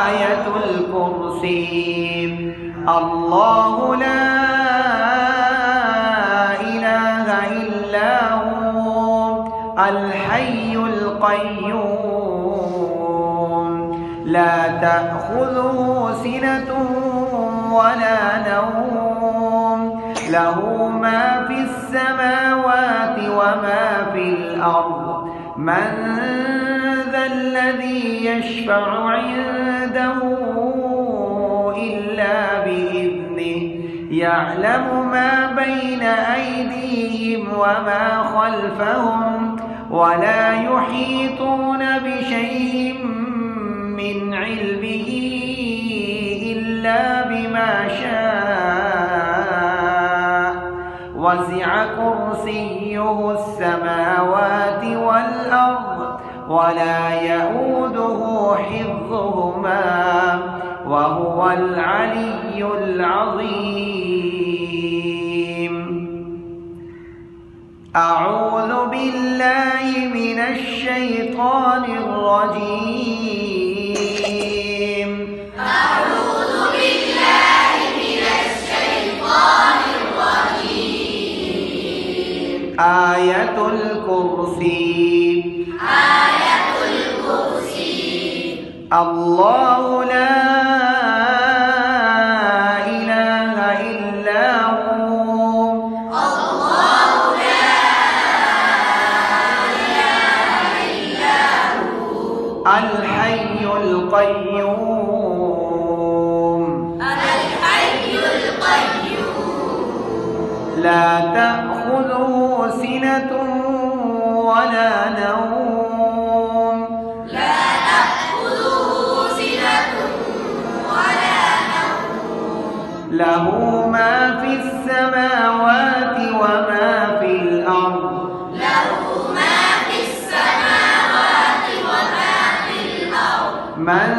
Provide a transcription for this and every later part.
آية الكرسي. الله لا إله إلا هو الحي القيوم لا تأخذه سنة ولا نوم له ما في السماوات وما في الأرض من ذا الذي يشفع عنده إلا بإذنه يعلم ما بين أيديهم وما خلفهم ولا يحيطون بشيء من علمه إلا بما شاء وسع كرسيه السماوات والأرض ولا يؤوده حفظهما وهو العلي العظيم. أعوذ بالله من الشيطان الرجيم. أعوذ بالله من الشيطان الرجيم. آية الكرسي. آية الكرسي. الله لا إله إلا هو الله لا إله إلا هو الحي القيوم الحي القيوم لا تأخذه سنة ولا نوم لا تأخذه سنة ولا نوم له ما في السماوات وما في الأرض له ما في السماوات وما في الأرض من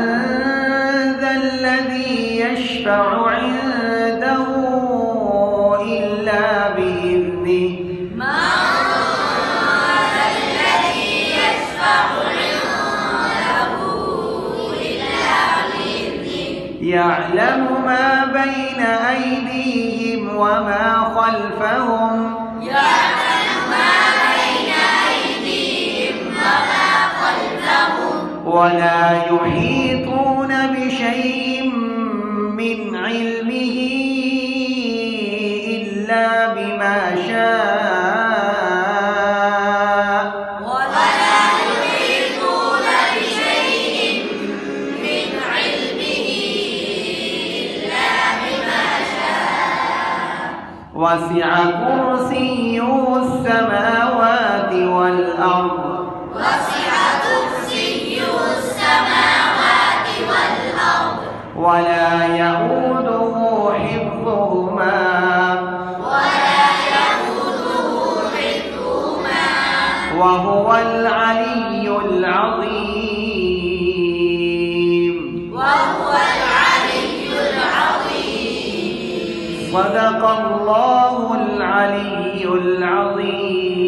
ذا الذي يشفع عنده إلا بإذنه الذي يشفع عنده إلا بإذنه يعلم ما بين أيديهم وما خلفهم يعلم ما بين أيديهم وما خلفهم ولا يحيطون بشيء من علمه إلا بما شاء ولا يحيطون بشيء من علمه إلا بما شاء وسع كرسيه السماوات والأرض وسع كرسيه السماوات والأرض ولا يؤوده حفظهما ولا يؤوده حفظهما وهو العلي العظيم. وهو العلي العظيم. صدق الله العلي العظيم.